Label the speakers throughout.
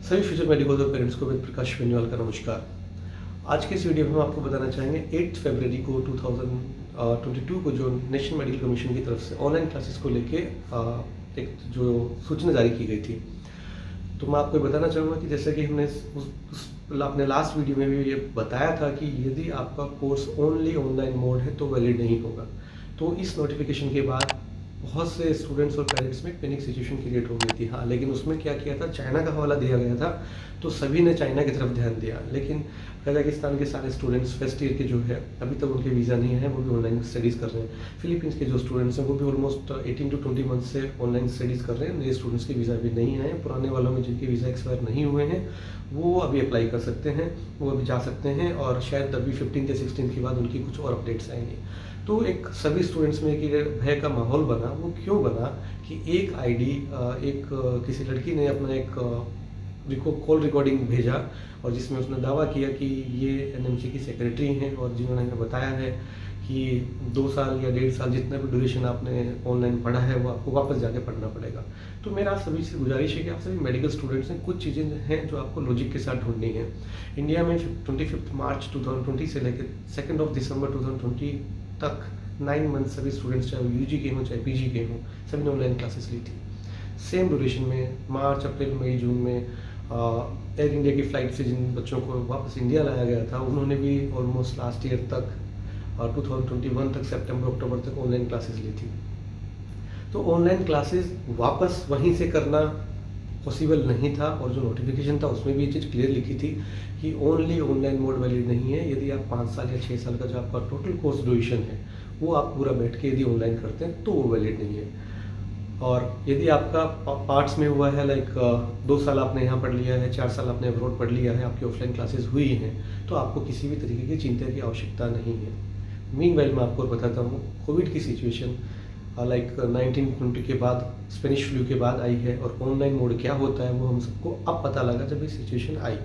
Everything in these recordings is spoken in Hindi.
Speaker 1: सभी फ्यूचर मेडिकल और पेरेंट्स को वेद प्रकाश बेनीवाल का नमस्कार। आज के इस वीडियो में हम आपको बताना चाहेंगे 8 फरवरी को 2022 को जो नेशनल मेडिकल कमीशन की तरफ से ऑनलाइन क्लासेस को लेके एक जो सूचना जारी की गई थी। तो मैं आपको बताना चाहूँगा कि जैसे कि हमने अपने लास्ट वीडियो में भी ये बताया था कि यदि आपका कोर्स ओनली ऑनलाइन मोड है तो वैलिड नहीं होगा। तो इस नोटिफिकेशन के बाद बहुत से स्टूडेंट्स और पेरेंट्स में पैनिक सिचुएशन क्रिएट हो गई थी। हाँ, लेकिन उसमें क्या किया था, चाइना का हवाला दिया गया था, तो सभी ने चाइना की तरफ ध्यान दिया। लेकिन कजाकिस्तान के सारे स्टूडेंट्स फर्स्ट ईयर के जो है अभी तक उनके वीज़ा नहीं है, वो भी ऑनलाइन स्टडीज़ कर रहे हैं। फिलीपींस के जो स्टूडेंट्स हैं वो भी ऑलमोस्ट 18 to 20 मंथ से ऑनलाइन स्टडीज़ कर रहे हैं। नए स्टूडेंट्स के वीज़ा अभी नहीं आए। पुराने वालों में जिनके वीज़ा एक्सपायर नहीं हुए हैं वो अभी अप्लाई कर सकते हैं, वो अभी जा सकते हैं, और शायद अभी 15 या 16 के बाद उनकी कुछ और अपडेट्स आएंगी। तो एक सभी स्टूडेंट्स में कि भय का माहौल बना। वो क्यों बना कि एक आईडी किसी लड़की ने अपना एक कॉल रिकॉर्डिंग भेजा और जिसमें उसने दावा किया कि ये एनएमसी की सेक्रेटरी हैं और जिन्होंने हमें बताया है कि 2 साल या 1.5 साल जितना भी ड्यूरेशन आपने ऑनलाइन पढ़ा है वो आपको वापस जाके पढ़ना पड़ेगा। तो मेरा आप सभी से गुजारिश है कि आप सभी मेडिकल स्टूडेंट्स हैं, कुछ चीज़ें हैं जो आपको लॉजिक के साथ ढूंढनी है। इंडिया में 25 मार्च 2020 से लेकर 2 दिसंबर 2020 तक 9 मंथ सभी स्टूडेंट्स, चाहे यूजी के हों चाहे पीजी के हों, सभी ने ऑनलाइन क्लासेस ली थी। सेम ड्यूरेशन में मार्च, अप्रैल, मई, जून में एयर इंडिया की फ़्लाइट से जिन बच्चों को वापस इंडिया लाया गया था उन्होंने भी ऑलमोस्ट लास्ट ईयर तक 2021 तक सितंबर अक्टूबर तक ऑनलाइन क्लासेस ली थी। तो ऑनलाइन क्लासेस वापस वहीं से करना पॉसिबल नहीं था, और जो नोटिफिकेशन था उसमें भी ये चीज़ क्लियर लिखी थी कि ओनली ऑनलाइन मोड वैलिड नहीं है। यदि आप 5 साल या 6 साल का जो आपका टोटल कोर्स ड्यूरेशन है वो आप पूरा बैठ के यदि ऑनलाइन करते हैं तो वो वैलिड नहीं है। और यदि आपका पार्ट्स में हुआ है, लाइक 2 साल आपने यहाँ पढ़ लिया है, 4 साल आपने अब्रॉड पढ़ लिया है, आपकी ऑफलाइन क्लासेस हुई हैं, तो आपको किसी भी तरीके की चिंता की आवश्यकता नहीं है। मीनवाइल मैं आपको बताता हूँ, कोविड की सिचुएशन लाइक 1920 के बाद, स्पेनिश फ्लू के बाद आई है, और ऑनलाइन मोड क्या होता है वो हम सबको अब पता लगा जब ये सिचुएशन आई।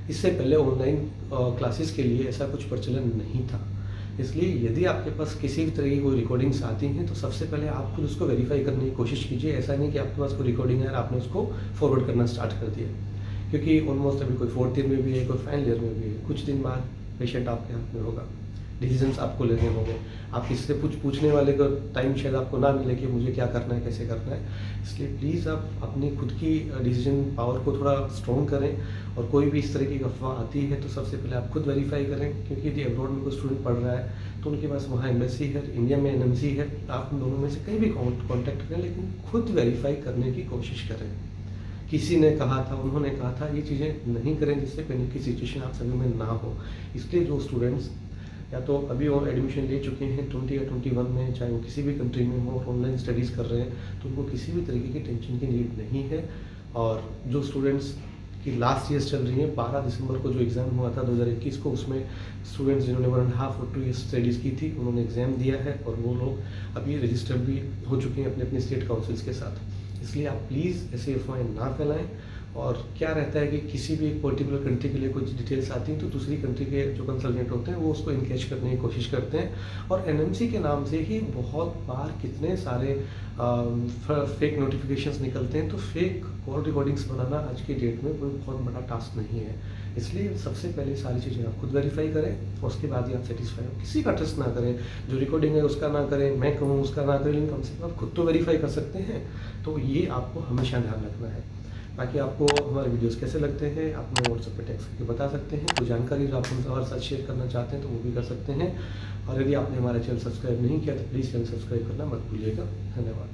Speaker 1: इससे पहले ऑनलाइन क्लासेस के लिए ऐसा कुछ प्रचलन नहीं था। इसलिए यदि आपके पास किसी भी तरह की कोई रिकॉर्डिंग्स आती हैं तो सबसे पहले आप खुद उसको वेरीफाई करने की कोशिश कीजिए। ऐसा नहीं कि आपके पास कोई रिकॉर्डिंग है और आपने उसको फॉरवर्ड करना स्टार्ट कर दिया, क्योंकि ऑलमोस्ट अभी कोई 4th ईयर में भी है, कोई फाइनल ईयर में भी है। कुछ दिन बाद पेशेंट आपके हाथ में होगा, डिसीजंस आपको लेने होंगे। आप किसी से पूछने वाले का टाइम शायद आपको ना मिले कि मुझे क्या करना है, कैसे करना है। इसलिए प्लीज़ आप अपनी खुद की डिसीजन पावर को थोड़ा स्ट्रॉन्ग करें, और कोई भी इस तरह की अफवाह आती है तो सबसे पहले आप खुद वेरीफाई करें, क्योंकि यदि अब्रॉड में कोई स्टूडेंट पढ़ रहा है तो उनके पास वहाँ एम्बेसी है, इंडिया में एनएमसी है। आप उन दोनों में से कहीं भी कॉन्टैक्ट करें, लेकिन खुद वेरीफाई करने की कोशिश करें। किसी ने कहा था, उन्होंने कहा था, ये चीज़ें नहीं करें जिससे पैनिक की सिचुएशन आप सभी में ना हो। इसलिए जो स्टूडेंट्स या तो अभी वो एडमिशन ले चुके हैं 20 या 21 में, चाहे वो किसी भी कंट्री में हो और ऑनलाइन स्टडीज़ कर रहे हैं, तो उनको किसी भी तरीके की टेंशन की नीड नहीं है। और जो स्टूडेंट्स की लास्ट ईयर्स चल रही हैं, 12 दिसंबर को जो एग्ज़ाम हुआ था 2021 को, उसमें स्टूडेंट्स जिन्होंने 1.5 और 2 ईयर्स स्टडीज़ की थी उन्होंने एग्ज़ाम दिया है, और वो लोग अभी रजिस्टर्ड भी हो चुके हैं अपने अपने स्टेट काउंसिल्स के साथ। इसलिए आप प्लीज़ ऐसे अफवाहें ना फैलाएं। और क्या रहता है कि किसी भी एक पर्टिकुलर कंट्री के लिए कुछ डिटेल्स आती हैं तो दूसरी कंट्री के जो कंसल्टेंट होते हैं वो उसको इनकैच करने की कोशिश करते हैं, और एनएमसी के नाम से ही बहुत बार कितने सारे फेक नोटिफिकेशंस निकलते हैं। तो फेक कॉल रिकॉर्डिंग्स बनाना आज की डेट में कोई बहुत बड़ा टास्क नहीं है। इसलिए सबसे पहले सारी चीज़ें आप खुद वेरीफाई करें, और उसके बाद ही आप सेटिस्फाई हो। किसी का ट्रस्ट ना करें, जो रिकॉर्डिंग है उसका ना करें, मैं कहूँ उसका ना करें, लेकिन कम से कम आप खुद तो वेरीफाई कर सकते हैं। तो ये आपको हमेशा ध्यान रखना है। बाकी आपको हमारे वीडियोस कैसे लगते हैं आप हमें व्हाट्सएप पे टेक्स्ट करके बता सकते हैं। कोई जानकारी जो आप हमसे हमारे साथ शेयर करना चाहते हैं तो वो भी कर सकते हैं। और यदि आपने हमारा चैनल सब्सक्राइब नहीं किया तो प्लीज़ चैनल सब्सक्राइब करना मत भूलिएगा। धन्यवाद।